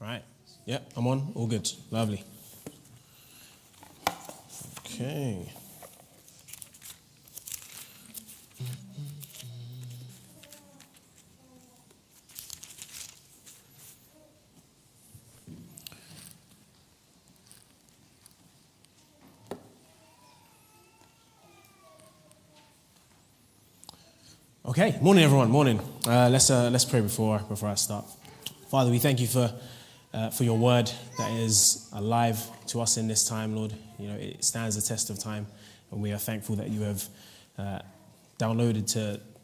Right. Yep, I'm on. All good. Lovely. Okay. Okay. Morning, everyone. Morning. Let's pray before I start. Father, we thank you for your word that is alive to us in this time, Lord. You know, it stands the test of time, and we are thankful that you have downloaded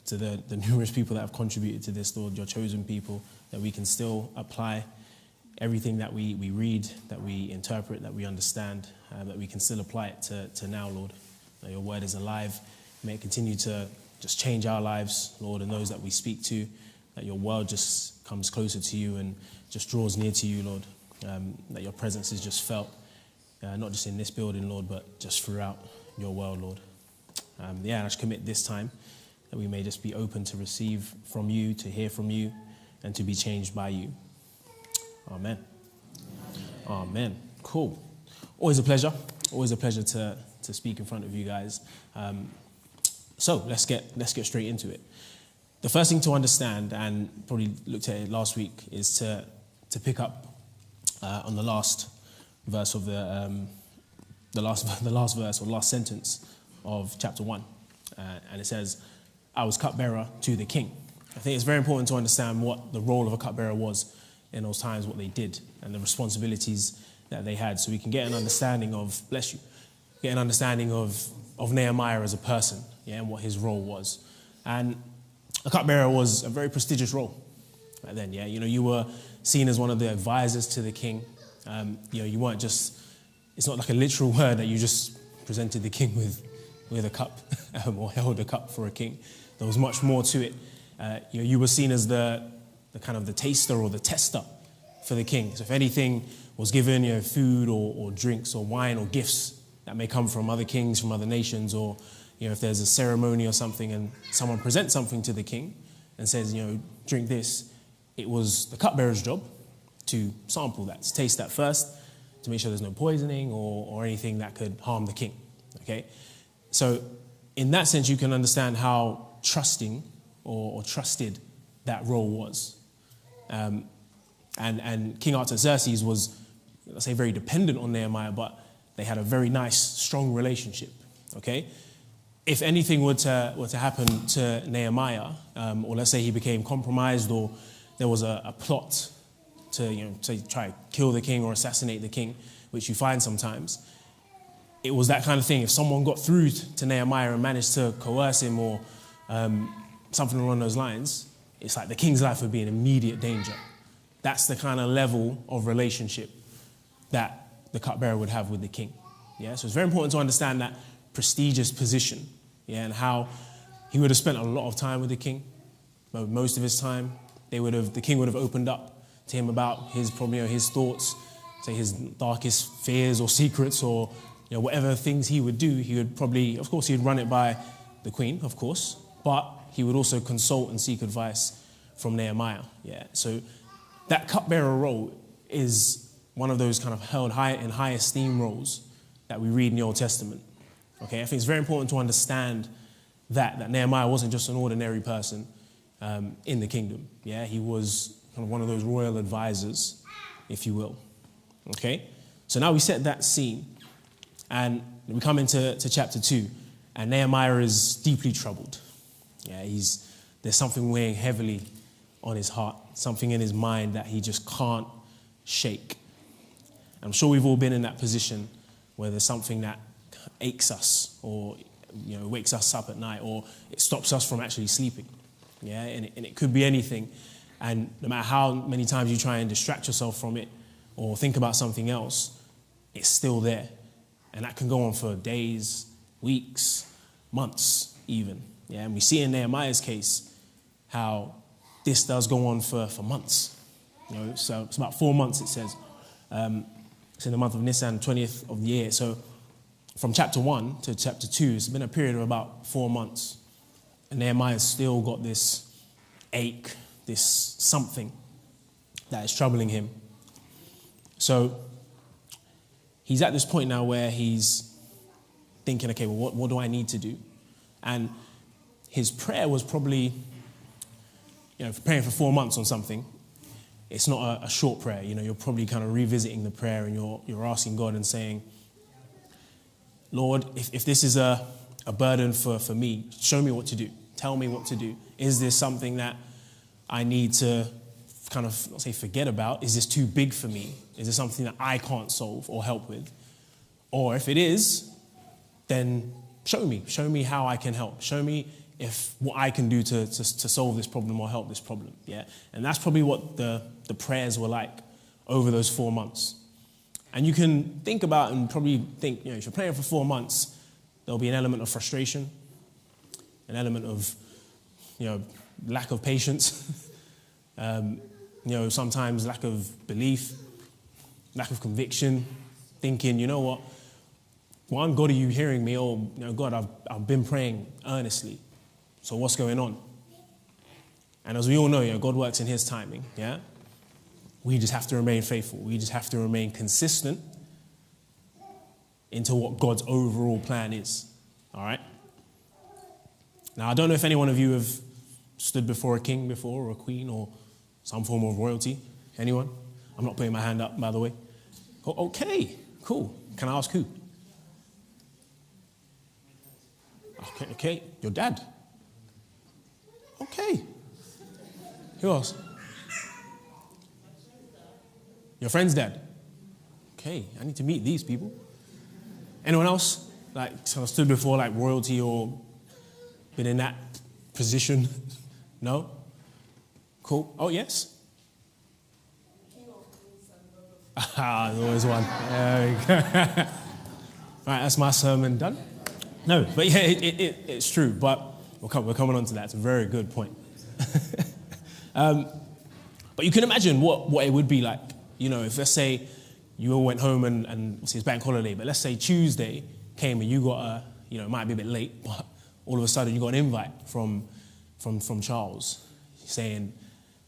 to the numerous people that have contributed to this, Lord, your chosen people, that we can still apply everything that we read, that we interpret, that we understand, that we can still apply it to now, Lord. That your word is alive. May it continue to just change our lives, Lord, and those that we speak to, that your world just comes closer to you and just draws near to you, Lord, that your presence is just felt, not just in this building, Lord, but just throughout your world, Lord. And I just commit this time that we may just be open to receive from you, to hear from you, and to be changed by you. Amen. Amen. Cool. Always a pleasure to speak in front of you guys. So let's get straight into it. The first thing to understand, and probably looked at it last week, is to pick up on the last verse of the last verse or last sentence of chapter 1, and it says, "I was cupbearer to the king." I think it's very important to understand what the role of a cupbearer was in those times, what they did, and the responsibilities that they had, so we can get an understanding of Nehemiah as a person, and what his role was. And a cupbearer was a very prestigious role back then. You were seen as one of the advisors to the king. You weren't just. It's not like a literal word that you just presented the king with a cup or held a cup for a king. There was much more to it. You were seen as the kind of the taster or the tester for the king. So if anything was given, food or drinks or wine or gifts that may come from other kings, from other nations, or if there's a ceremony or something and someone presents something to the king and says, drink this, it was the cupbearer's job to sample that, to taste that first, to make sure there's no poisoning or anything that could harm the king. Okay? So in that sense, you can understand how trusting or trusted that role was. And King Artaxerxes was, let's say, very dependent on Nehemiah, but they had a very nice, strong relationship. Okay? If anything were to happen to Nehemiah, or let's say he became compromised, or there was a plot to try to kill the king or assassinate the king, which you find sometimes, it was that kind of thing. If someone got through to Nehemiah and managed to coerce him or something along those lines, it's like the king's life would be in immediate danger. That's the kind of level of relationship that the cupbearer would have with the king. So it's very important to understand that prestigious position, and how he would have spent a lot of time with the king. But most of his time, the king would have opened up to him about his thoughts, say his darkest fears or secrets, or whatever things he would do. He would probably, of course, he'd run it by the queen, of course, but he would also consult and seek advice from Nehemiah. So that cupbearer role is one of those kind of held in high esteem roles that we read in the Old Testament. Okay, I think it's very important to understand that Nehemiah wasn't just an ordinary person in the kingdom. He was kind of one of those royal advisors, if you will. Okay, so now we set that scene, and we come into chapter 2, and Nehemiah is deeply troubled. There's something weighing heavily on his heart, something in his mind that he just can't shake. I'm sure we've all been in that position where there's something that aches us, or wakes us up at night, or it stops us from actually sleeping. And it could be anything. And no matter how many times you try and distract yourself from it or think about something else, it's still there. And that can go on for days, weeks, months even. And we see in Nehemiah's case how this does go on for months. So it's about 4 months, it says. It's in the month of Nisan, 20th of the year. So from chapter 1 to chapter 2, it's been a period of about 4 months. And Nehemiah's still got this ache, this something that is troubling him. So he's at this point now where he's thinking, okay, well, what do I need to do? And his prayer was probably, praying for 4 months on something. It's not a short prayer. You're probably kind of revisiting the prayer, and you're asking God and saying, Lord, if this is a burden for me, show me what to do. Tell me what to do. Is this something that I need to kind of, not say forget about? Is this too big for me? Is this something that I can't solve or help with? Or if it is, then show me how I can help. Show me what I can do to solve this problem or help this problem. Yeah, and that's probably what the prayers were like over those 4 months. And you can think about and probably think, if you're praying for 4 months, there'll be an element of frustration, an element of, lack of patience, sometimes lack of belief, lack of conviction, thinking, you know what, one, God, are you hearing me? Or, God, I've been praying earnestly. So what's going on? And as we all know, God works in his timing, yeah? We just have to remain faithful. We just have to remain consistent into what God's overall plan is, all right? Now, I don't know if any one of you have stood before a king before, or a queen, or some form of royalty. Anyone? I'm not putting my hand up, by the way. Oh, okay, cool. Can I ask who? Okay, your dad. Okay. Who else? Your friend's dad. Okay, I need to meet these people. Anyone else? Sort of stood before royalty or been in that position? No? Cool. Oh, yes? There's always one. There we go. Right, that's my sermon done. No, but yeah, it's true. But we're coming on to that. It's a very good point. But you can imagine what it would be like, if let's say you all went home and it's bank holiday, but let's say Tuesday came and you got it might be a bit late, but all of a sudden you got an invite from Charles saying,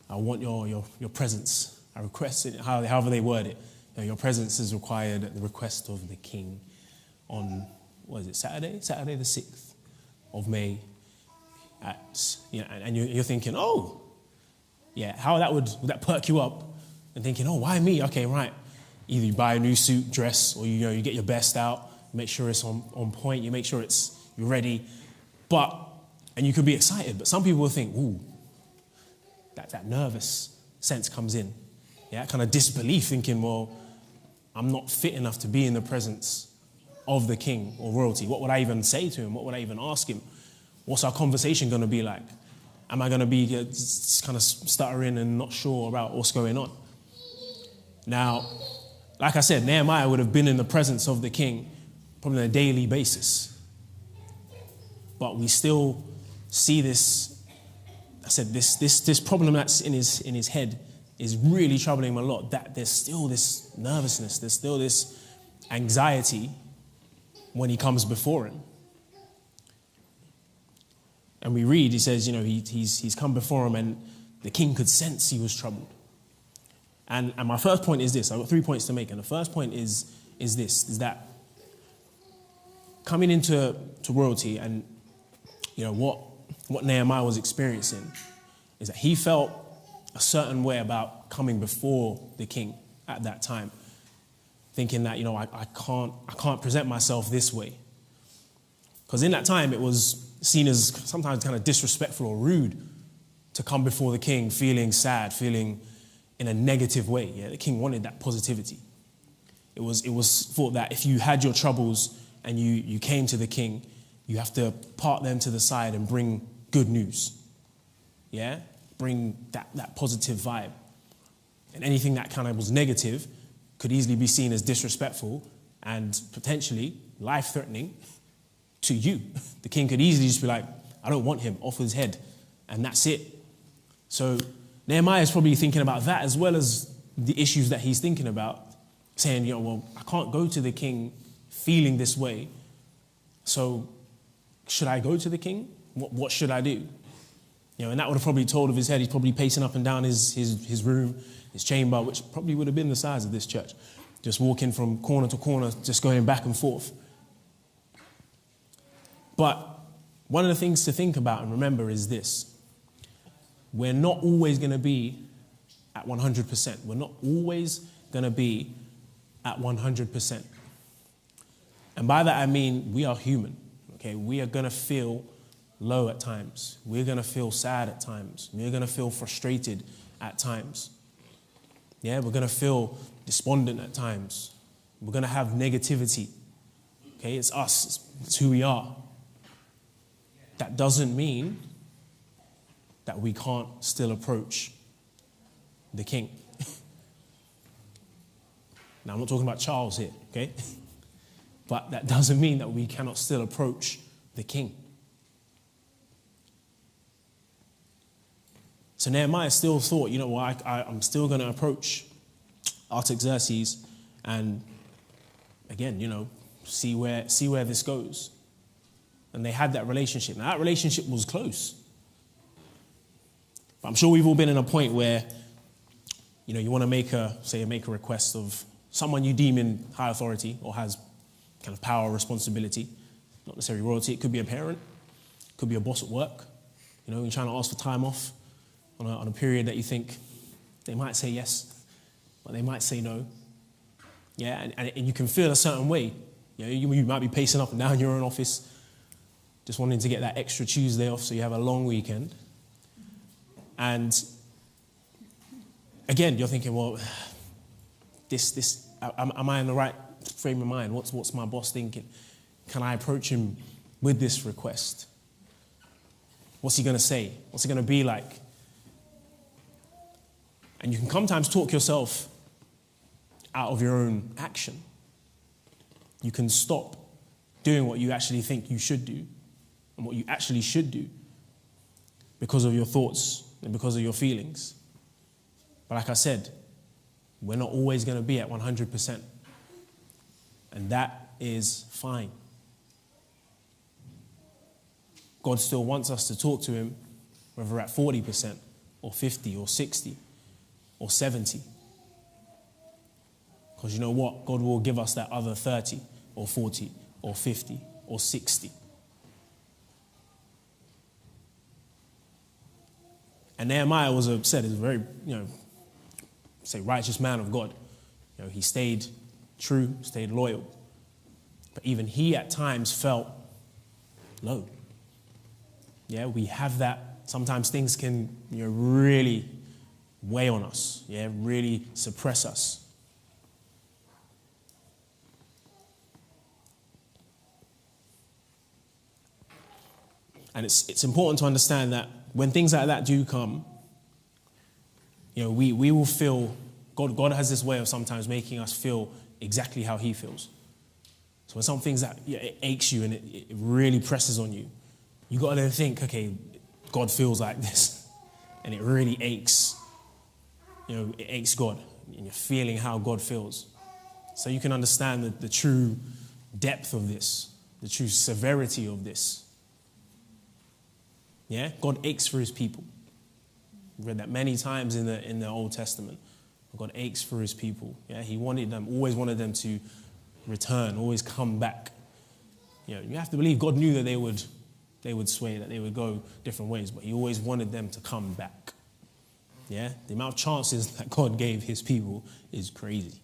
I want your presence. I request it, however they word it. Your presence is required at the request of the king on, Saturday? Saturday the 6th of May. And you're thinking, oh, yeah, how would that perk you up? And thinking, oh, why me? Okay, right. Either you buy a new suit, dress, or you get your best out, make sure it's on point, you make sure you're ready. And you could be excited, but some people will think, ooh, that nervous sense comes in. Yeah, kind of disbelief, thinking, well, I'm not fit enough to be in the presence of the king or royalty. What would I even say to him? What would I even ask him? What's our conversation going to be like? Am I going to be kind of stuttering and not sure about what's going on? Now, like I said, Nehemiah would have been in the presence of the king probably on a daily basis. But we still see this, this problem that's in his head is really troubling him a lot, that there's still this nervousness, there's still this anxiety when he comes before him. And we read, he says, he's come before him and the king could sense he was troubled. And my first point is this. I've got 3 points to make. And the first point is that coming into royalty and, what Nehemiah was experiencing is that he felt a certain way about coming before the king at that time, thinking that, I can't present myself this way. Because in that time, it was seen as sometimes kind of disrespectful or rude to come before the king feeling sad, feeling in a negative way. Yeah, the king wanted that positivity. It was thought that if you had your troubles and you came to the king, you have to part them to the side and bring good news. Yeah, bring that positive vibe. And anything that kind of was negative could easily be seen as disrespectful and potentially life-threatening to you. The king could easily just be like, I don't want him, off his head, and that's it. So Nehemiah is probably thinking about that as well as the issues that he's thinking about, saying, well, I can't go to the king feeling this way, so should I go to the king? What should I do? And that would have probably told of his head. He's probably pacing up and down his room, his chamber, which probably would have been the size of this church, just walking from corner to corner, just going back and forth. But one of the things to think about and remember is this. We're not always going to be at 100%. We're not always going to be at 100%. And by that I mean we are human, okay? We are going to feel low at times. We're going to feel sad at times. We're going to feel frustrated at times. Yeah, we're going to feel despondent at times. We're going to have negativity. Okay, it's us. It's who we are. That doesn't mean that we can't still approach the King. Now, I'm not talking about Charles here, okay? But that doesn't mean that we cannot still approach the King. So Nehemiah still thought, you know what, I'm still going to approach Artaxerxes and, again, you know, see where this goes. And they had that relationship. Now, that relationship was close. But I'm sure we've all been in a point where, you know, you want to make a request of someone you deem in high authority or has kind of power or responsibility, not necessarily royalty. It could be a parent, it could be a boss at work. You know, you're trying to ask for time off on a period that you think they might say yes, but they might say no. Yeah, and you can feel a certain way. You know, you might be pacing up and down your own office, just wanting to get that extra Tuesday off so you have a long weekend. And again, you're thinking, well, am I in the right frame of mind? What's my boss thinking? Can I approach him with this request? What's he going to say? What's it going to be like? And you can sometimes talk yourself out of your own action. You can stop doing what you actually think you should do and what you actually should do because of your thoughts and because of your feelings. But like I said, we're not always going to be at 100%. And that is fine. God still wants us to talk to him, whether we're at 40% or 50 or 60 or 70. Because you know what? God will give us that other 30 or 40 or 50 or 60. And Nehemiah is a very, righteous man of God. You know, he stayed true, stayed loyal. But even he at times felt low. Yeah, we have that. Sometimes things can, really weigh on us. Yeah, really suppress us. And it's important to understand that when things like that do come, we will feel, God has this way of sometimes making us feel exactly how he feels. So when some things that it aches you and it really presses on you, you got to then think, okay, God feels like this. And it really aches. It aches God. And you're feeling how God feels. So you can understand the true depth of this, the true severity of this. Yeah, God aches for his people. We've read that many times in the Old Testament. God aches for his people. Yeah, he always wanted them to return, always come back. You have to believe God knew that they would sway, that they would go different ways, but he always wanted them to come back. Yeah, the amount of chances that God gave his people is crazy.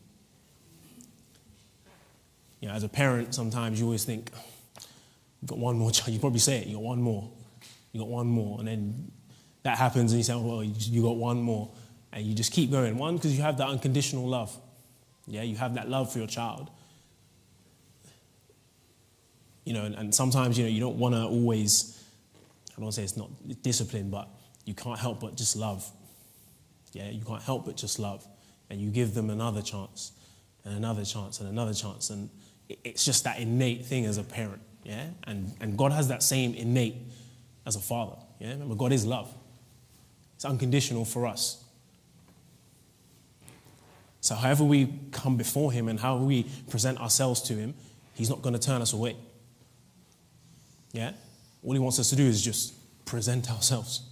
As a parent, sometimes you always think, you've got one more chance. You probably say it, you got one more. You got one more. And then that happens and you say, well, you got one more. And you just keep going. One, because you have that unconditional love. Yeah, you have that love for your child. And sometimes, you don't want to always, I don't want to say it's not discipline, but you can't help but just love. Yeah, you can't help but just love. And you give them another chance and another chance and another chance. And it's just that innate thing as a parent. Yeah, and God has that same innate as a father. Yeah, remember, God is love. It's unconditional for us. So however we come before him and how we present ourselves to him, he's not going to turn us away. Yeah? All he wants us to do is just present ourselves.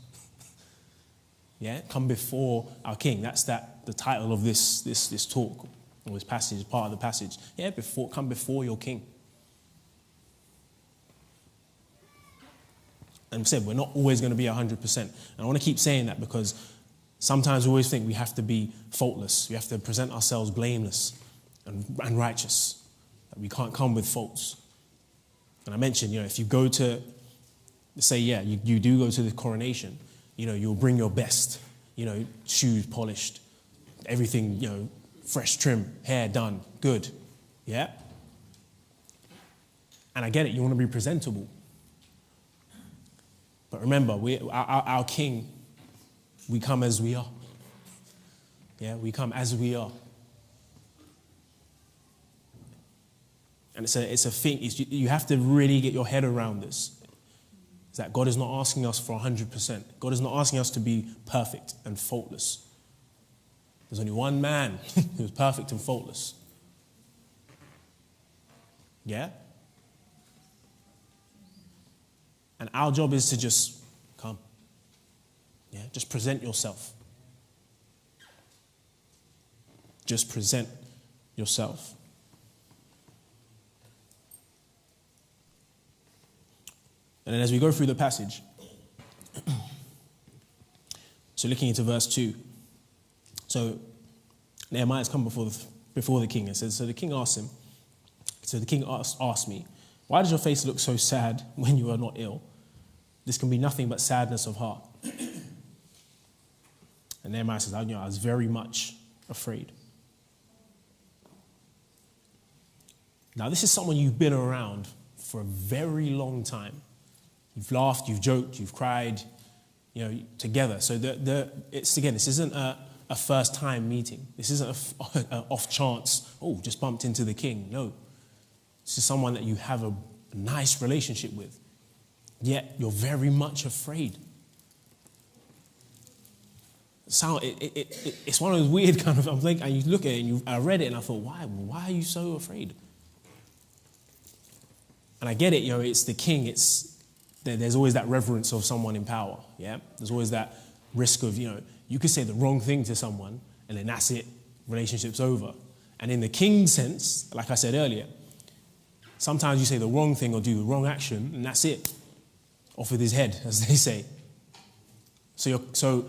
Yeah, come before our king. That's the title of this talk, or this passage, part of the passage. Yeah, come before your king. And I said, we're not always going to be 100%. And I want to keep saying that because sometimes we always think we have to be faultless. We have to present ourselves blameless and righteous. That we can't come with faults. And I mentioned, if you go to, say, you do go to the coronation, you'll bring your best, shoes polished, everything, fresh trim, hair done, good. Yeah? And I get it, you want to be presentable. But remember, our king, we come as we are. Yeah, we come as we are. And it's a thing, you have to really get your head around this. Is that God is not asking us for 100%. God is not asking us to be perfect and faultless. There's only one man who's perfect and faultless. Yeah? And our job is to just come. Yeah? Just present yourself. Just present yourself. And then as we go through the passage, so looking into verse 2, so Nehemiah's come before the king and says, so the king asked me, why does your face look so sad when you are not ill? This can be nothing but sadness of heart. And Nehemiah says, I was very much afraid. Now, this is someone you've been around for a very long time. You've laughed, you've joked, you've cried, together. So this isn't a first time meeting. This isn't an off chance, just bumped into the king. No. This is someone that you have a nice relationship with. Yet you're very much afraid. It's one of those weird kind of, I'm thinking, and you look at it and I read it and I thought, why are you so afraid? And I get it, it's the king, there's always that reverence of someone in power, yeah? There's always that risk of, you could say the wrong thing to someone and then that's it, relationship's over. And in the king's sense, like I said earlier, sometimes you say the wrong thing or do the wrong action and that's it, off with his head, as they say. So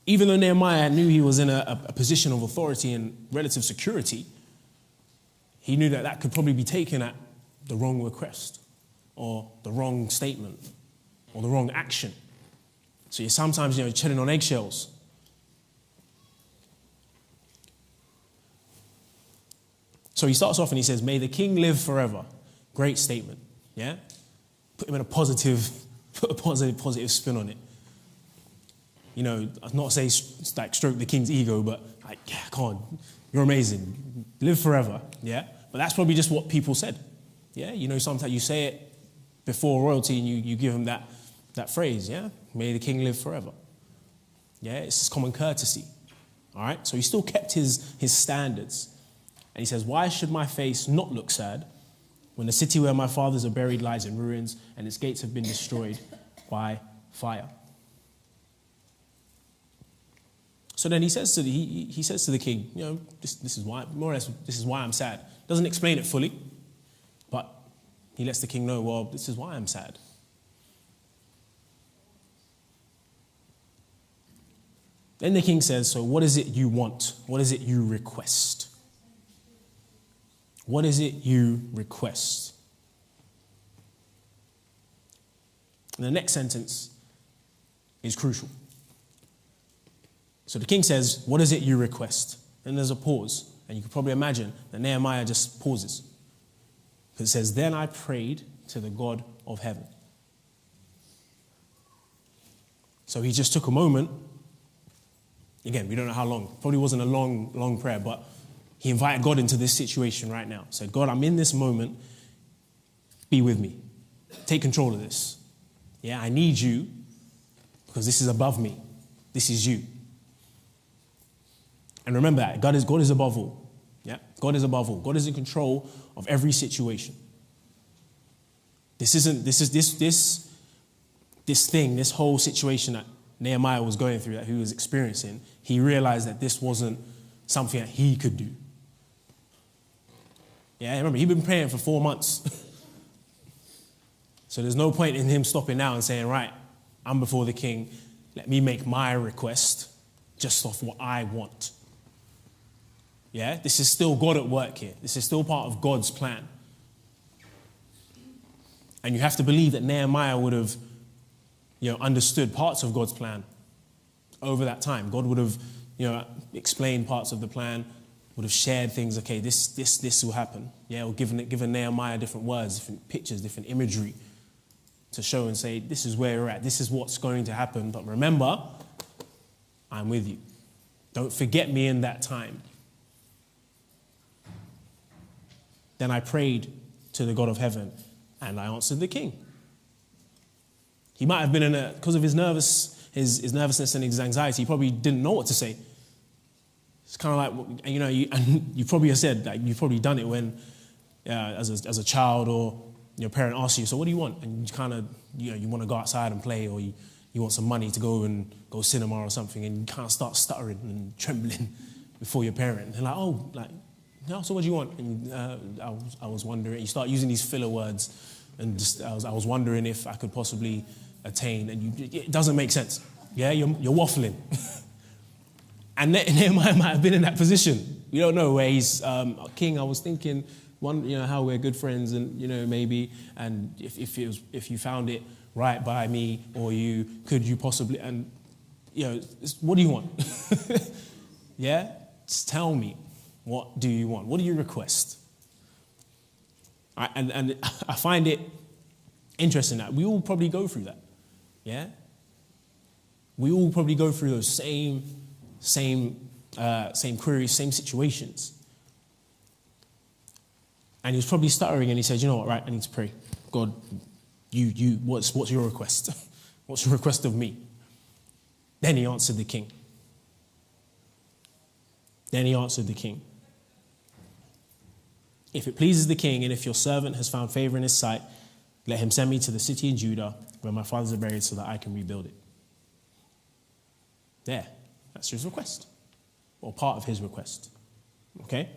even though Nehemiah knew he was in a position of authority and relative security, he knew that could probably be taken at the wrong request or the wrong statement or the wrong action. So you're sometimes, treading on eggshells. So he starts off and he says, may the king live forever. Great statement, yeah? Put him in put a positive spin on it. I'd not say like stroke the king's ego, but like, yeah, come on, you're amazing. Live forever, yeah? But that's probably just what people said. Yeah, sometimes you say it before royalty and you give them that phrase, yeah? May the king live forever. Yeah, it's just common courtesy. All right? So he still kept his standards. And he says, why should my face not look sad when the city where my fathers are buried lies in ruins and its gates have been destroyed by fire? So then he says to the king, this is why, more or less, this is why I'm sad. Doesn't explain it fully, but he lets the king know, well, this is why I'm sad. Then the king says, so what is it you want? What is it you request? What is it you request? And the next sentence is crucial. So the king says, what is it you request? And there's a pause. And you can probably imagine that Nehemiah just pauses. Because it says, then I prayed to the God of heaven. So he just took a moment. Again, we don't know how long. Probably wasn't a long prayer, but he invited God into this situation right now. Said, God, I'm in this moment. Be with me. Take control of this. Yeah, I need you because this is above me. This is you. And remember that God is above all. Yeah, God is above all. God is in control of every situation. This whole situation that Nehemiah was going through, that he was experiencing, he realized that this wasn't something that he could do. Yeah, remember, he'd been praying for 4 months. So there's no point in him stopping now and saying, right, I'm before the king. Let me make my request just off what I want. Yeah, this is still God at work here. This is still part of God's plan. And you have to believe that Nehemiah would have, understood parts of God's plan over that time. God would have, explained parts of the plan, would have shared things. Okay, this will happen. Yeah, or given Nehemiah different words, different pictures, different imagery to show and say, this is where we're at. This is what's going to happen. But remember, I'm with you. Don't forget me in that time. Then I prayed to the God of heaven, and I answered the king. He might have been because of his nervousness and his anxiety, he probably didn't know what to say. It's kind of like, you probably have said, like, you've probably done it when, as a child, or your parent asks you, so what do you want? And you kind of, you want to go outside and play, or you want some money to go cinema or something, and you kind of start stuttering and trembling before your parent. And no, so what do you want? And I was wondering. You start using these filler words, and I was wondering if I could possibly attain, and it doesn't make sense. Yeah, you're waffling. And Nehemiah might have been in that position. We don't know where he's king. I was thinking, how we're good friends, and maybe, and if you found it right by me, or could you possibly, and what do you want? Yeah, just tell me. What do you want? What do you request? And I find it interesting that we all probably go through that. Yeah? We all probably go through those same queries, same situations. And he was probably stuttering, and he said, you know what, right, I need to pray. God, what's your request? What's your request of me? Then he answered the king. If it pleases the king, and if your servant has found favor in his sight, let him send me to the city in Judah where my fathers are buried, so that I can rebuild it. There. That's his request. Or part of his request. Okay?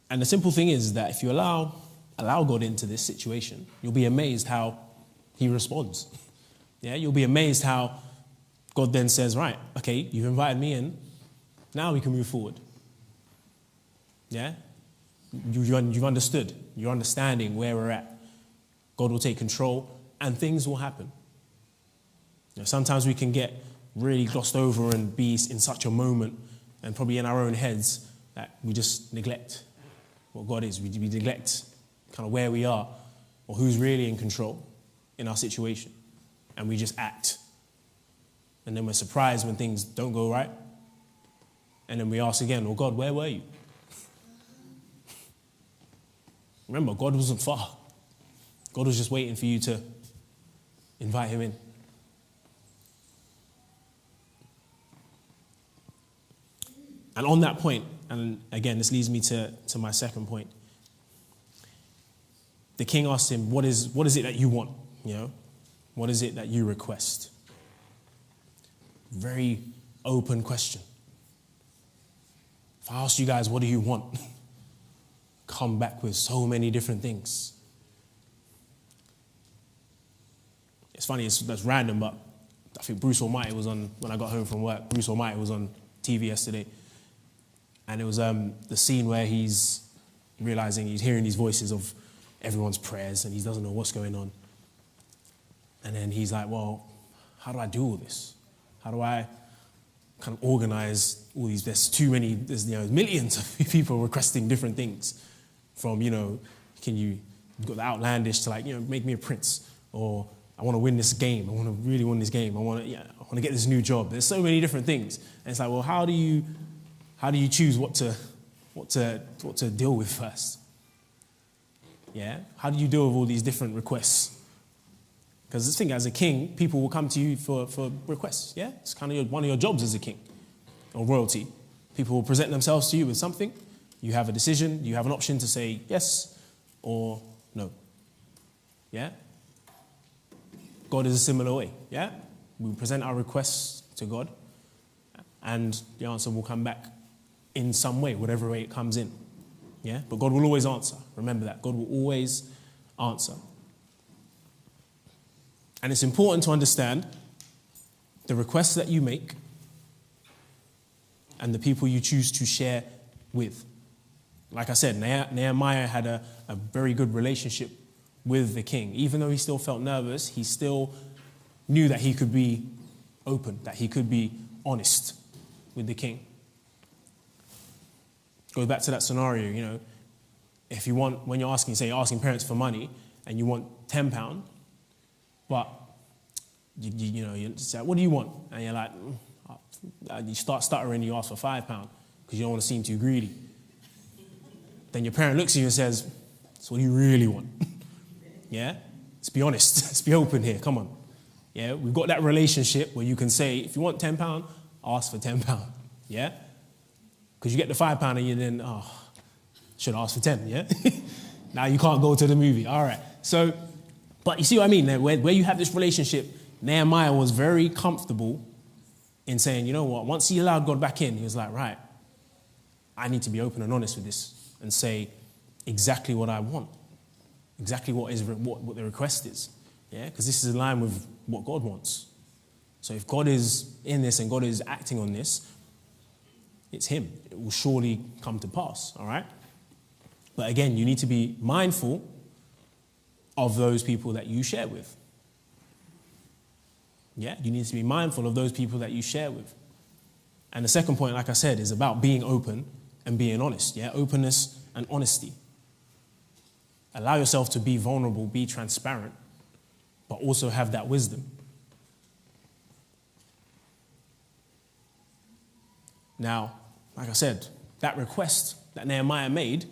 And the simple thing is that if you allow God into this situation, you'll be amazed how he responds. Yeah, you'll be amazed how God then says, right, okay, you've invited me in. Now we can move forward. Yeah? You've understood. You're understanding where we're at. God will take control, and things will happen. Sometimes we can get really glossed over and be in such a moment, and probably in our own heads, that we just neglect what God is. We neglect kind of where we are, or who's really in control in our situation. And we just act. And then we're surprised when things don't go right. And then we ask again, well, God, where were you? Remember, God wasn't far. God was just waiting for you to invite him in. And on that point, and again, this leads me to my second point. The king asked him, what is it that you want? What is it that you request? Very open question. If I ask you guys, what do you want? Come back with so many different things. It's funny, that's random, but I think Bruce Almighty was on, when I got home from work, Bruce Almighty was on TV yesterday. And it was the scene where he's realizing, he's hearing these voices of everyone's prayers, and he doesn't know what's going on. And then he's like, well, how do I do all this? How do I kind of organize all these? There's millions of people requesting different things. From, you've got the outlandish to make me a prince. Or I want to win this game. I want to really win this game. I want to get this new job. There's so many different things. And it's like, well, how do you choose what to deal with first? Yeah? How do you deal with all these different requests? Because this thing, as a king, people will come to you for requests, yeah? It's kind of one of your jobs as a king or royalty. People will present themselves to you with something. You have a decision. You have an option to say yes or no. Yeah? God is a similar way. Yeah? We present our requests to God, and the answer will come back in some way, whatever way it comes in. Yeah? But God will always answer. Remember that. God will always answer. And it's important to understand the requests that you make and the people you choose to share with. Like I said, Nehemiah had a very good relationship with the king. Even though he still felt nervous, he still knew that he could be open, that he could be honest with the king. Goes back to that scenario, if you want, when you're asking, say you're asking parents for money and you want £10, but you say, what do you want? And you're like, you start stuttering, you ask for £5 because you don't want to seem too greedy. Then your parent looks at you and says, so what do you really want? Yeah? Let's be honest. Let's be open here. Come on. Yeah? We've got that relationship where you can say, if you want £10, ask for £10. Yeah? Because you get the £5 and you then, should ask for 10, yeah? Now you can't go to the movie. All right. So, but you see what I mean? Where you have this relationship, Nehemiah was very comfortable in saying, you know what, once he allowed God back in, he was like, right, I need to be open and honest with this and say exactly what I want, exactly what the request is, yeah? Because this is in line with what God wants. So if God is in this and God is acting on this, it's him. It will surely come to pass, all right? But again, you need to be mindful of those people that you share with. Yeah, you need to be mindful of those people that you share with. And the second point, like I said, is about being open and being honest. Yeah, openness and honesty. Allow yourself to be vulnerable, be transparent, but also have that wisdom. Now, like I said, that request that Nehemiah made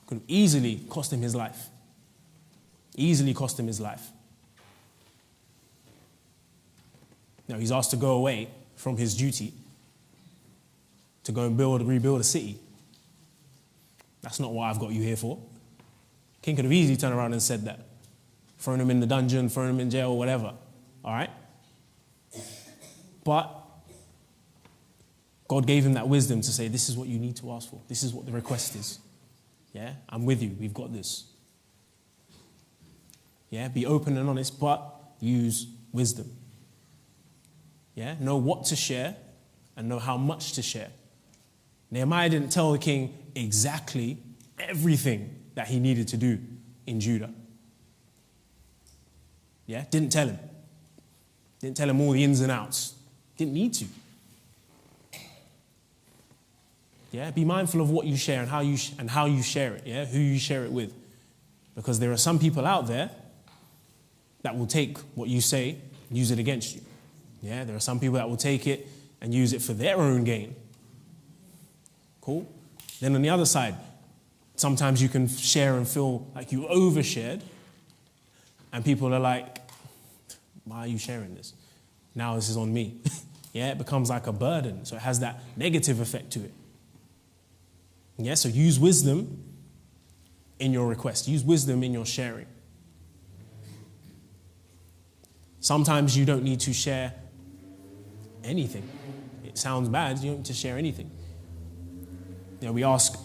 could have easily cost him his life. Easily cost him his life. Now, he's asked to go away from his duty to go and rebuild a city. That's not what I've got you here for. King could have easily turned around and said that. Thrown him in the dungeon, thrown him in jail, whatever. All right? But God gave him that wisdom to say, this is what you need to ask for. This is what the request is. Yeah? I'm with you. We've got this. Yeah? Be open and honest, but use wisdom. Yeah? Know what to share and know how much to share. Nehemiah didn't tell the king exactly everything that he needed to do in Judah. Yeah? Didn't tell him. Didn't tell him all the ins and outs. Didn't need to. Yeah? Be mindful of what you share and how you share it. Yeah? Who you share it with. Because there are some people out there that will take what you say and use it against you. Yeah? There are some people that will take it and use it for their own gain. Cool? Then on the other side, sometimes you can share and feel like you overshared, and people are like, why are you sharing this? Now this is on me. Yeah, it becomes like a burden, so it has that negative effect to it. Yeah, so use wisdom in your request. Use wisdom in your sharing. Sometimes you don't need to share anything. It sounds bad, you don't need to share anything. We ask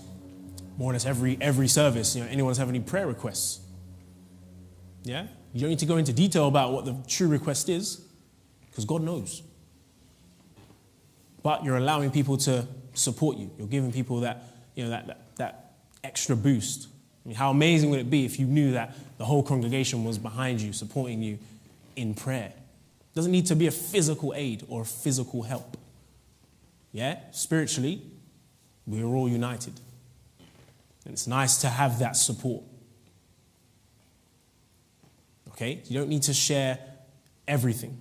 more or less every service, anyone have any prayer requests? Yeah? You don't need to go into detail about what the true request is, because God knows. But you're allowing people to support you. You're giving people that, that extra boost. I mean, how amazing would it be if you knew that the whole congregation was behind you, supporting you in prayer? It doesn't need to be a physical aid or a physical help. Yeah? Spiritually, we're all united. And it's nice to have that support. Okay? You don't need to share everything.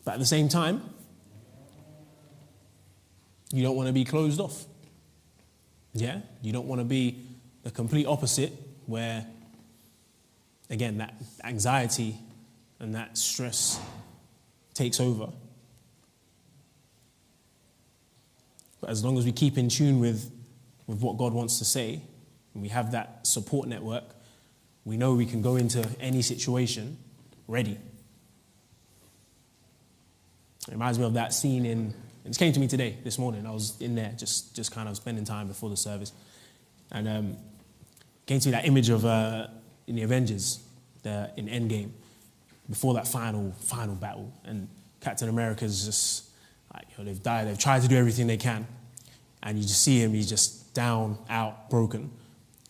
But at the same time, you don't want to be closed off. Yeah? You don't want to be the complete opposite where, again, that anxiety and that stress takes over. as long as we keep in tune with what God wants to say, and we have that support network, we know we can go into any situation ready. It reminds me of that scene it just came to me today, this morning. I was in there just kind of spending time before the service. And came to me that image of in the Avengers, in Endgame, before that final battle. And Captain America's just, like, they've died, they've tried to do everything they can. And you just see him, he's just down, out, broken.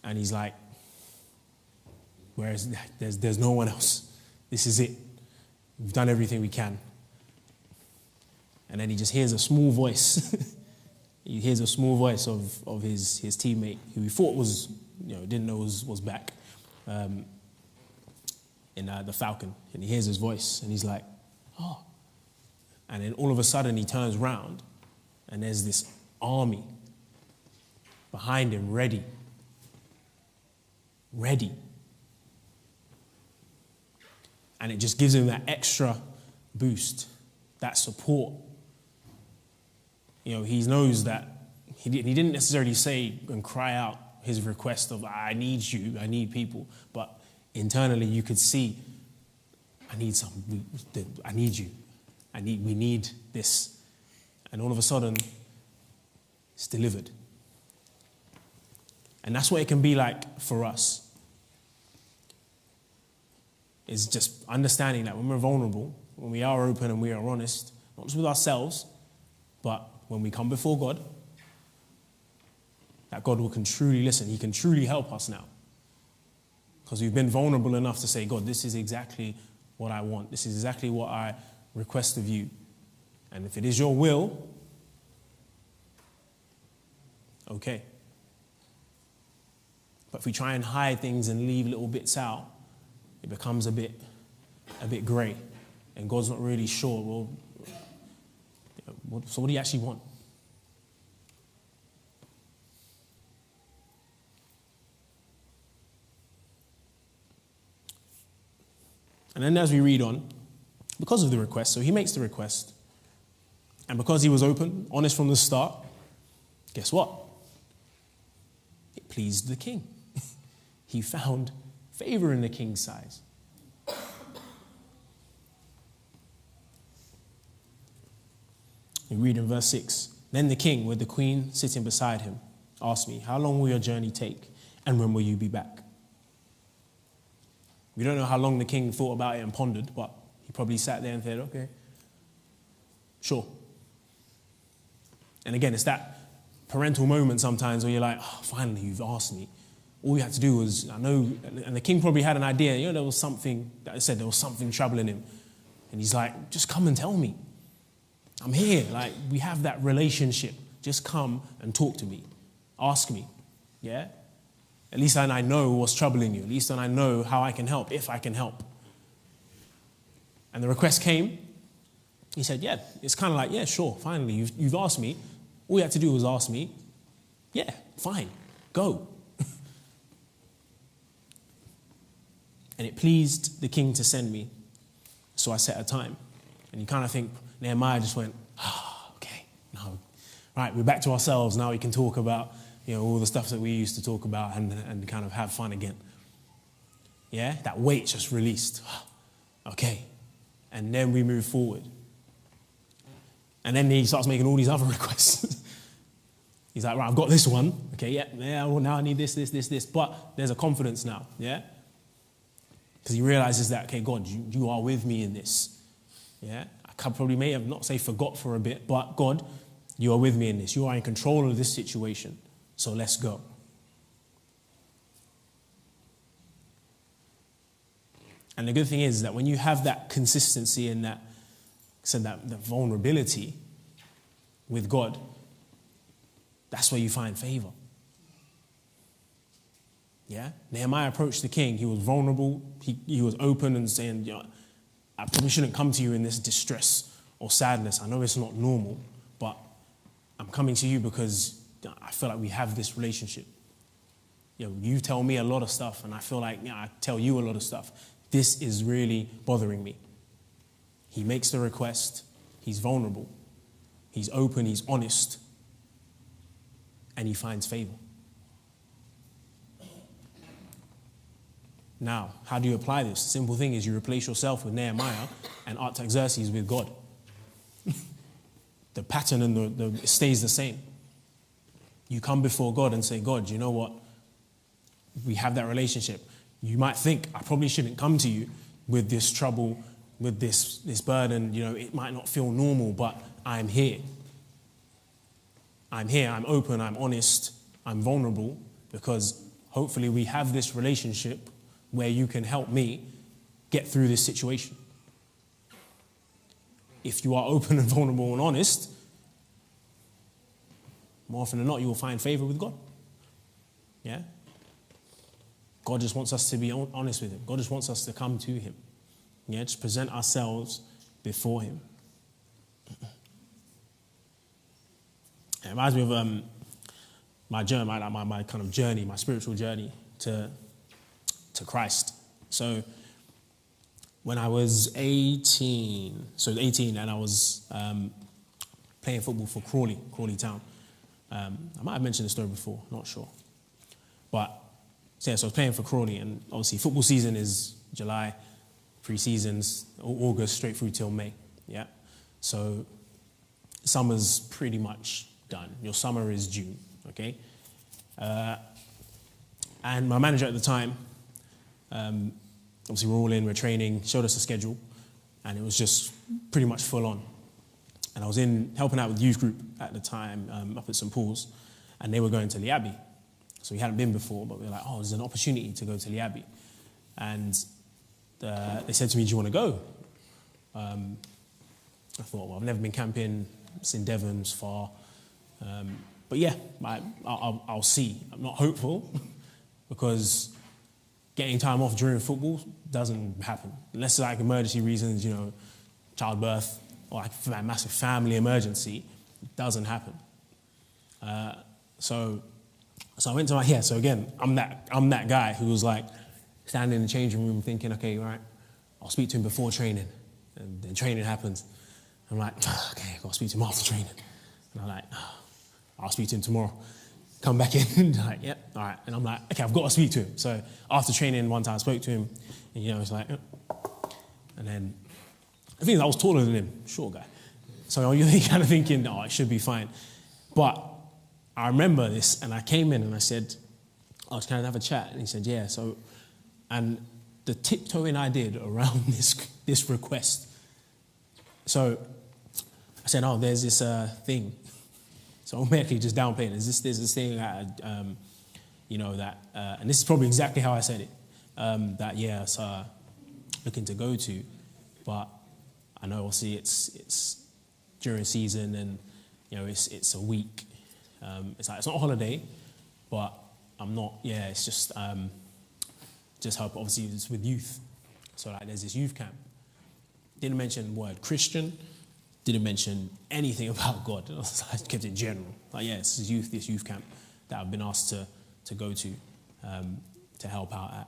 And he's like, whereas there's no one else. This is it. We've done everything we can. And then he just hears a small voice. He hears a small voice of his teammate, who he thought was, didn't know was back, in the Falcon. And he hears his voice, and he's like, oh. And then all of a sudden he turns round, and there's this army behind him, ready. And it just gives him that extra boost, that support. He knows that he didn't necessarily say and cry out his request of, I need you, I need people. But internally you could see, I need you. We need this. And all of a sudden, it's delivered. And that's what it can be like for us. Is just understanding that when we're vulnerable, when we are open and we are honest, not just with ourselves, but when we come before God, that God can truly listen. He can truly help us now. Because we've been vulnerable enough to say, God, this is exactly what I want. This is exactly what I request of you. And if it is your will, okay. But if we try and hide things and leave little bits out, it becomes a bit grey. And God's not really sure, well, so what do you actually want? And then as we read on, because of the request, so he makes the request, and because he was open, honest from the start, guess what? It pleased the king. He found favor in the king's eyes. We read in verse 6, then the king, with the queen sitting beside him, asked me, how long will your journey take, and when will you be back? We don't know how long the king thought about it and pondered, but he probably sat there and said, okay, sure. And again, it's that parental moment sometimes where you're like, oh, finally, you've asked me. All you had to do was, I know, and the king probably had an idea, there was something, that I said there was something troubling him. And he's like, just come and tell me. I'm here. Like, we have that relationship. Just come and talk to me. Ask me. Yeah? At least then I know what's troubling you. At least then I know how I can help, if I can help. And the request came. He said, yeah. It's kind of like, yeah, sure, finally, you've asked me. All you had to do was ask me. Yeah, fine, go. And it pleased the king to send me. So I set a time. And you kind of think, Nehemiah just went, okay, no. Right, we're back to ourselves. Now we can talk about, all the stuff that we used to talk about and kind of have fun again. Yeah, that weight's just released. Okay. And then we move forward. And then he starts making all these other requests. He's like, right, I've got this one. Okay, yeah, well, now I need this. But there's a confidence now, yeah? Because he realizes that, okay, God, you are with me in this. Yeah, I probably may have not say forgot for a bit, but God, you are with me in this. You are in control of this situation. So let's go. And the good thing is that when you have that consistency and that vulnerability with God, that's where you find favor. Yeah? Nehemiah approached the king. He was vulnerable. He was open and saying, I probably shouldn't come to you in this distress or sadness. I know it's not normal, but I'm coming to you because I feel like we have this relationship. You tell me a lot of stuff, and I feel like I tell you a lot of stuff. This is really bothering me. He makes the request. He's vulnerable. He's open. He's honest. and he finds favor. Now, how do you apply this? The simple thing is you replace yourself with Nehemiah and Artaxerxes with God. The pattern and it stays the same. You come before God and say, God, you know what? We have that relationship. You might think, I probably shouldn't come to you with this trouble, with this burden. You know, it might not feel normal, but I'm here. I'm here, I'm open, I'm honest, I'm vulnerable, because hopefully we have this relationship where you can help me get through this situation. If you are open and vulnerable and honest, more often than not, you will find favor with God. Yeah? God just wants us to be honest with him. God just wants us to come to him. Yeah, just present ourselves before him. It reminds me of my journey, my kind of journey, my spiritual journey to Christ. So when I was 18, and I was playing football for Crawley Town. I might have mentioned this story before, not sure. But so I was playing for Crawley, and obviously football season is July, pre-seasons, August, straight through till May. Yeah. So summer's pretty much done. Your summer is June, okay? And my manager at the time, obviously we're all in, we're training, showed us a schedule, and it was just pretty much full on. And I was helping out with youth group at the time up at St. Paul's, and they were going to the Abbey. So we hadn't been before, but we were like, oh, there's an opportunity to go to the Abbey. And they said to me, do you want to go? I thought, well, I've never been camping. It's in Devon, it's far. But yeah, I'll see. I'm not hopeful because getting time off during football doesn't happen. Unless it's like emergency reasons, you know, childbirth or like a massive family emergency, it doesn't happen. So I went to so again, I'm that guy who was like standing in the changing room thinking, okay, all right, I'll speak to him before training. And then training happens. I'm like, okay, I've got to speak to him after training. And I'm like, I'll speak to him tomorrow. Come back in, and like, yep, all right. And I'm like, okay, I've got to speak to him. So after training, one time I spoke to him, and you know, it's like, and then the thing is, I was taller than him, short guy. So you're kind of thinking, oh, it should be fine. But I remember this, and I came in and I said, oh, can I have a chat? And he said, yeah. So, and the tiptoeing I did around this request. So I said, oh, there's this thing. So I'm actually just downplaying. There's this thing that, you know, that, and this is probably exactly how I said it, that, yeah, so looking to go to, but I know obviously it's during season and, you know, it's a week. It's not a holiday, but I'm not, yeah, it's just help. Obviously, it's with youth. So like there's this youth camp. Didn't mention the word Christian. Didn't mention anything about God. I kept it general. Like, yeah, it's this youth camp that I've been asked to go to help out at.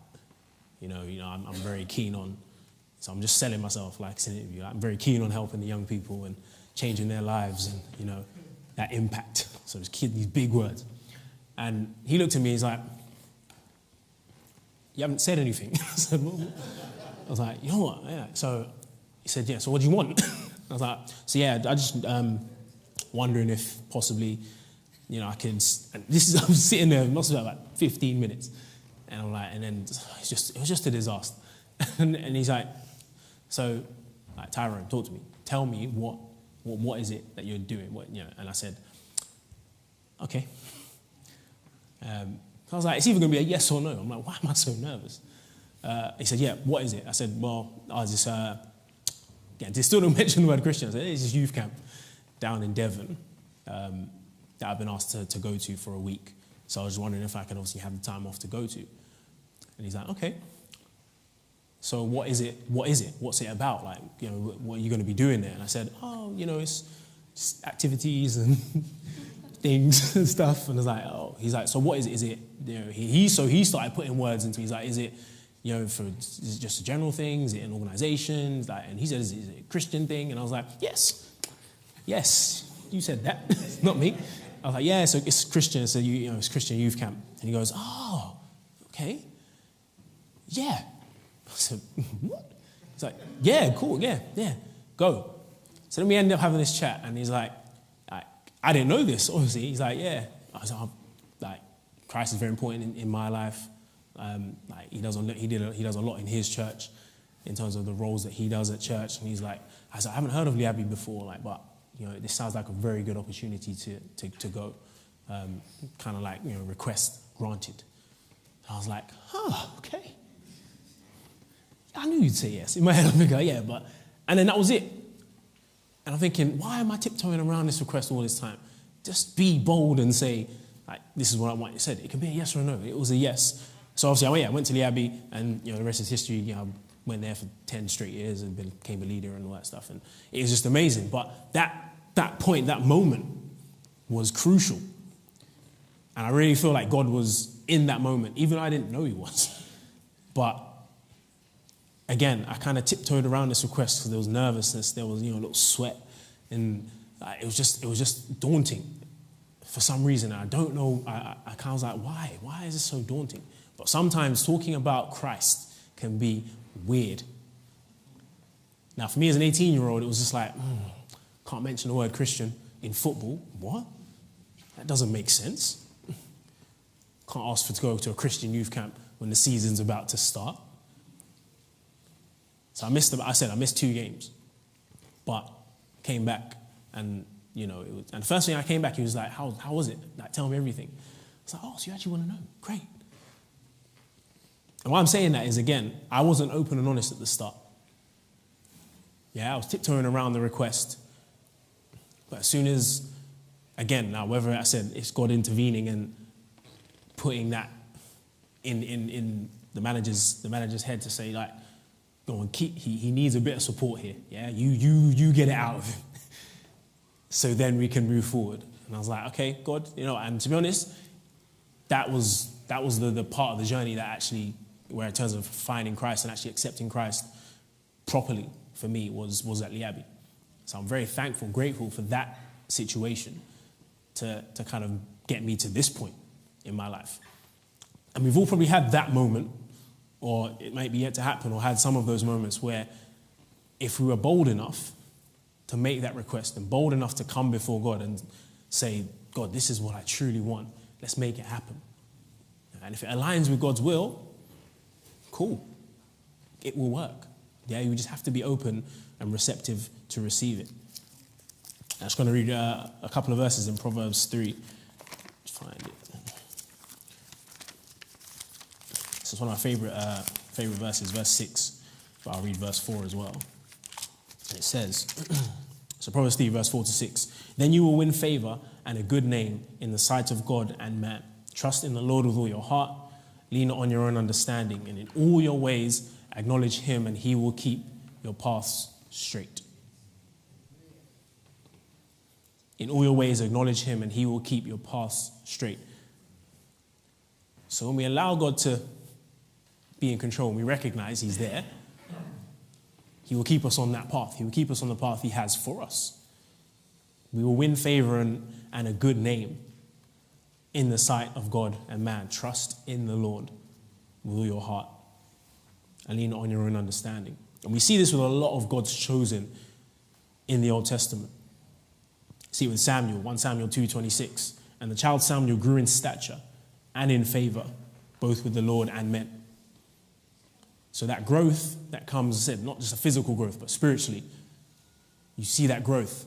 You know, I'm very keen on, so I'm just selling myself like it's an interview. I'm very keen on helping the young people and changing their lives and, you know, that impact. So just these big words. And he looked at me, he's like, you haven't said anything. I was like, you know what? Yeah. So he said, yeah, so what do you want? I was like, so yeah, I just wondering if possibly, you know, I can. And I was sitting there, it must have been about 15 minutes, and I'm like, and then it was just a disaster. and he's like, so, like, Tyrone, talk to me. Tell me what is it that you're doing? What, you know? And I said, okay. I was like, it's either going to be a yes or no. I'm like, why am I so nervous? He said, yeah, what is it? I said, well, I was just. Yeah, they still don't mention the word Christian. I said, it's this youth camp down in Devon that I've been asked to go to for a week. So I was wondering if I could obviously have the time off to go to. And he's like, okay. So what is it? What's it about? Like, you know, what are you going to be doing there? And I said, oh, you know, it's just activities and things and stuff. And I was like, oh, he's like, so what is it? Is it, you know, he started putting words into me. He's like, is it, you know, is it just a general thing? Is it an organization? Like, and he said, is it a Christian thing? And I was like, yes, you said that, not me. I was like, yeah, so it's Christian. It's it's Christian youth camp. And he goes, oh, okay. Yeah. I said, what? He's like, yeah, cool, yeah, go. So then we ended up having this chat, and he's like, I didn't know this, obviously. He's like, yeah. I was like, Christ is very important in my life. He does a lot in his church in terms of the roles that he does at church. And he's like, I said, I haven't heard of Liabi before, but this sounds like a very good opportunity to go. Kind of like, request granted. I was like, okay. I knew you'd say yes. In my head, I'm thinking, yeah, and then that was it. And I'm thinking, why am I tiptoeing around this request all this time? Just be bold and say, this is what I want. It said it can be a yes or a no. It was a yes. So obviously, I went to Liabi, and the rest is history. I went there for 10 straight years and became a leader and all that stuff. And it was just amazing. But that point, that moment was crucial. And I really feel like God was in that moment, even though I didn't know he was. But again, I kind of tiptoed around this request because there was nervousness, there was a little sweat, and it was just daunting for some reason. I don't know. I kind of was like, why? Why is this so daunting? But sometimes talking about Christ can be weird. Now, for me as an 18-year-old, it was just like, can't mention the word Christian in football. What? That doesn't make sense. Can't ask to go to a Christian youth camp when the season's about to start. So I missed 2 games, but came back, and and the first thing I came back, he was like, how was it? Like, tell me everything. I was like, oh, so you actually want to know? Great. And why I'm saying that is, again, I wasn't open and honest at the start. Yeah, I was tiptoeing around the request. But as soon as, again, now whether I said it's God intervening and putting that in the manager's head to say, like, go on, he needs a bit of support here. Yeah, you get it out of him. So then we can move forward. And I was like, okay, God, and to be honest, that was the part of the journey that actually, where in terms of finding Christ and actually accepting Christ properly for me was at Liabi. So I'm very thankful, grateful for that situation to kind of get me to this point in my life. And we've all probably had that moment, or it might be yet to happen, or had some of those moments where if we were bold enough to make that request and bold enough to come before God and say, God, this is what I truly want. Let's make it happen. And if it aligns with God's will, cool. It will work. Yeah, you just have to be open and receptive to receive it. I'm just going to read a couple of verses in Proverbs 3. Let's find it. This is one of my favorite verses, verse 6. But I'll read verse 4 as well. And it says, so Proverbs 3, verse 4 to 6. Then you will win favor and a good name in the sight of God and man. Trust in the Lord with all your heart. Lean not on your own understanding. And in all your ways, acknowledge him, and he will keep your paths straight. In all your ways, acknowledge him, and he will keep your paths straight. So when we allow God to be in control and we recognize he's there, he will keep us on that path. He will keep us on the path he has for us. We will win favor and a good name in the sight of God and man. Trust in the Lord with all your heart and lean not on your own understanding. And we see this with a lot of God's chosen in the Old Testament. See it with Samuel, 1 Samuel 2:26. And the child Samuel grew in stature and in favor, both with the Lord and men. So that growth that comes, as I said, not just a physical growth, but spiritually, you see that growth.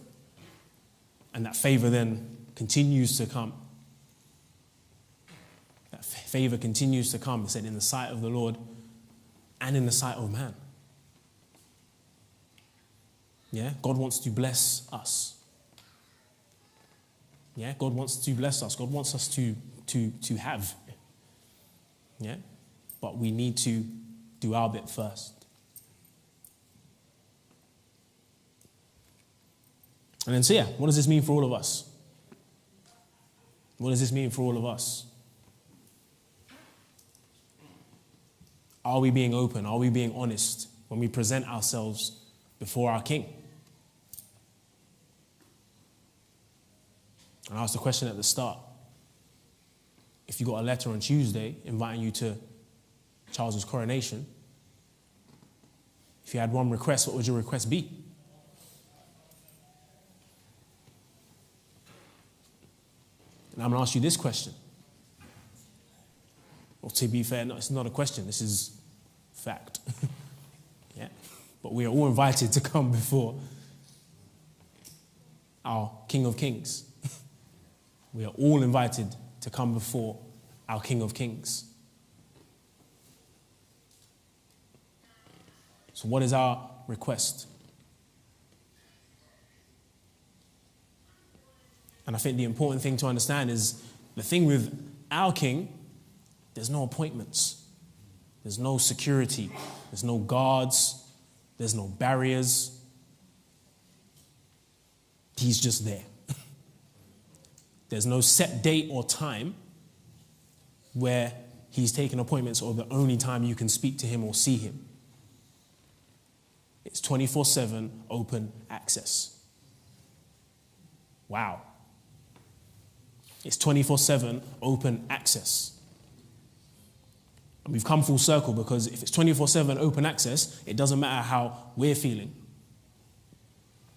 And that favor then continues to come. That favor continues to come, it said, in the sight of the Lord and in the sight of man. Yeah, God wants to bless us. Yeah, God wants to bless us. God wants us to have. Yeah, but we need to do our bit first. And then, so yeah, what does this mean for all of us? What does this mean for all of us? Are we being open? Are we being honest when we present ourselves before our King? And I asked the question at the start. If you got a letter on Tuesday inviting you to Charles's coronation, if you had one request, what would your request be? And I'm going to ask you this question. Well, to be fair, no, it's not a question. This is fact. Yeah. But we are all invited to come before our King of Kings. We are all invited to come before our King of Kings. So what is our request? And I think the important thing to understand is the thing with our King, there's no appointments. There's no security. There's no guards. There's no barriers. He's just there. There's no set date or time where he's taking appointments or the only time you can speak to him or see him. It's 24/7 open access. Wow. It's 24/7 open access. And we've come full circle because if it's 24/7 open access, it doesn't matter how we're feeling.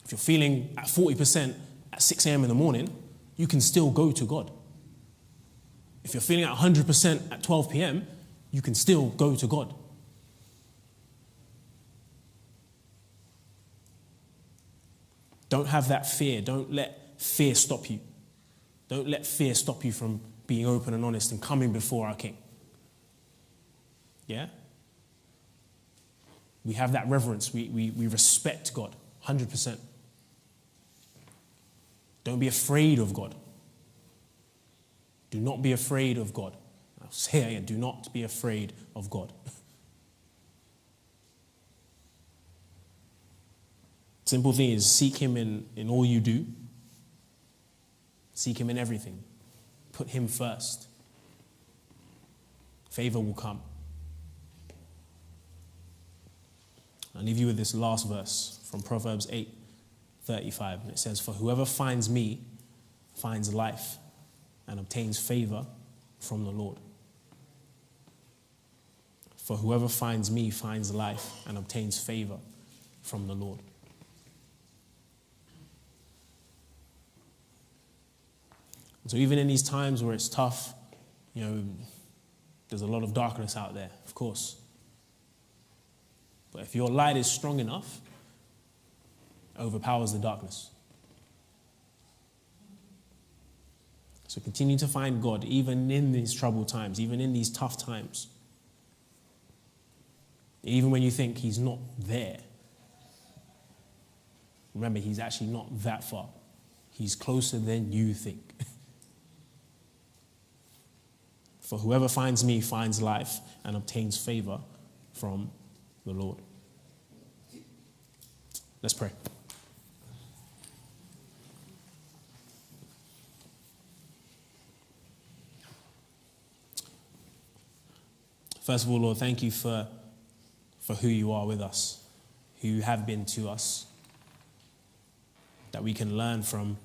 If you're feeling at 40% at 6 a.m. in the morning, you can still go to God. If you're feeling at 100% at 12 p.m., you can still go to God. Don't have that fear. Don't let fear stop you. Don't let fear stop you from being open and honest and coming before our King. Yeah? We have that reverence. We respect God, 100%. Don't be afraid of God. Do not be afraid of God. I'll say it again, do not be afraid of God. Simple thing is seek him in all you do. Seek him in everything. Put him first. Favor will come. I'll leave you with this last verse from Proverbs 8:35. And it says, "For whoever finds me finds life and obtains favor from the Lord." For whoever finds me finds life and obtains favor from the Lord. So even in these times where it's tough, there's a lot of darkness out there, of course. But if your light is strong enough, it overpowers the darkness. So continue to find God, even in these troubled times, even in these tough times. Even when you think he's not there. Remember, he's actually not that far. He's closer than you think. For whoever finds me finds life and obtains favor from the Lord. Let's pray. First of all, Lord, thank you for who you are with us, who you have been to us, that we can learn from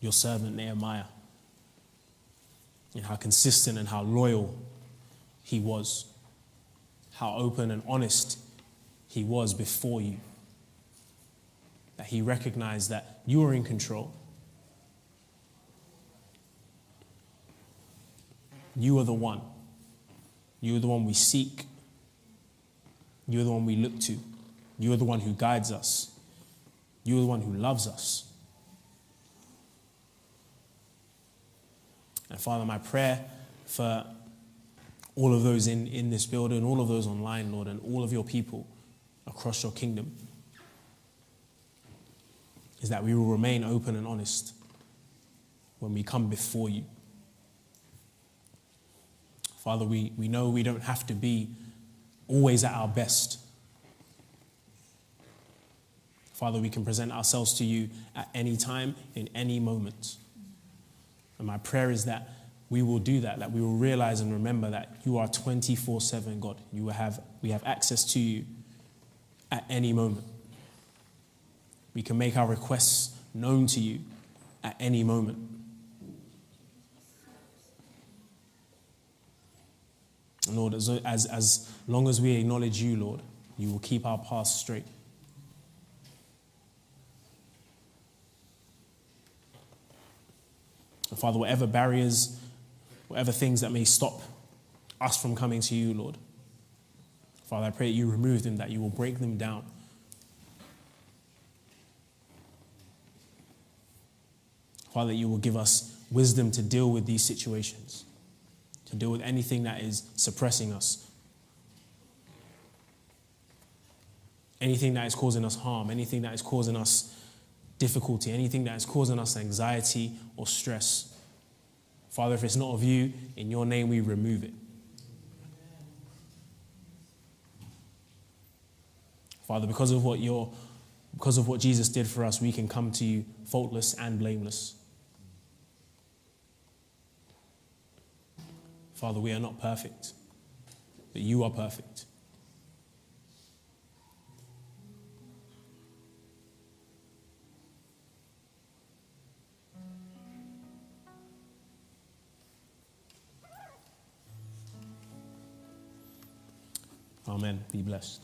your servant Nehemiah, and how consistent and how loyal he was, how open and honest he was before you, that he recognized that you were in control. You are the one. You are the one we seek. You are the one we look to. You are the one who guides us. You are the one who loves us. And Father, my prayer for all of those in this building, all of those online, Lord, and all of your people across your kingdom is that we will remain open and honest when we come before you. Father, we know we don't have to be always at our best. Father, we can present ourselves to you at any time, in any moment. And my prayer is that we will do that we will realize and remember that you are 24/7 God. We have access to you at any moment. We can make our requests known to you at any moment. And Lord, as long as we acknowledge you, Lord, you will keep our paths straight. And Father, whatever barriers, whatever things that may stop us from coming to you, Lord, Father, I pray that you remove them, that you will break them down. Father, you will give us wisdom to deal with these situations, to deal with anything that is suppressing us, anything that is causing us harm, anything that is causing us difficulty, anything that is causing us anxiety or stress. Father, if it's not of you, in your name we remove it. Father, because of what Jesus did for us, we can come to you faultless and blameless. Father, we are not perfect, but you are perfect. Amen. Be blessed.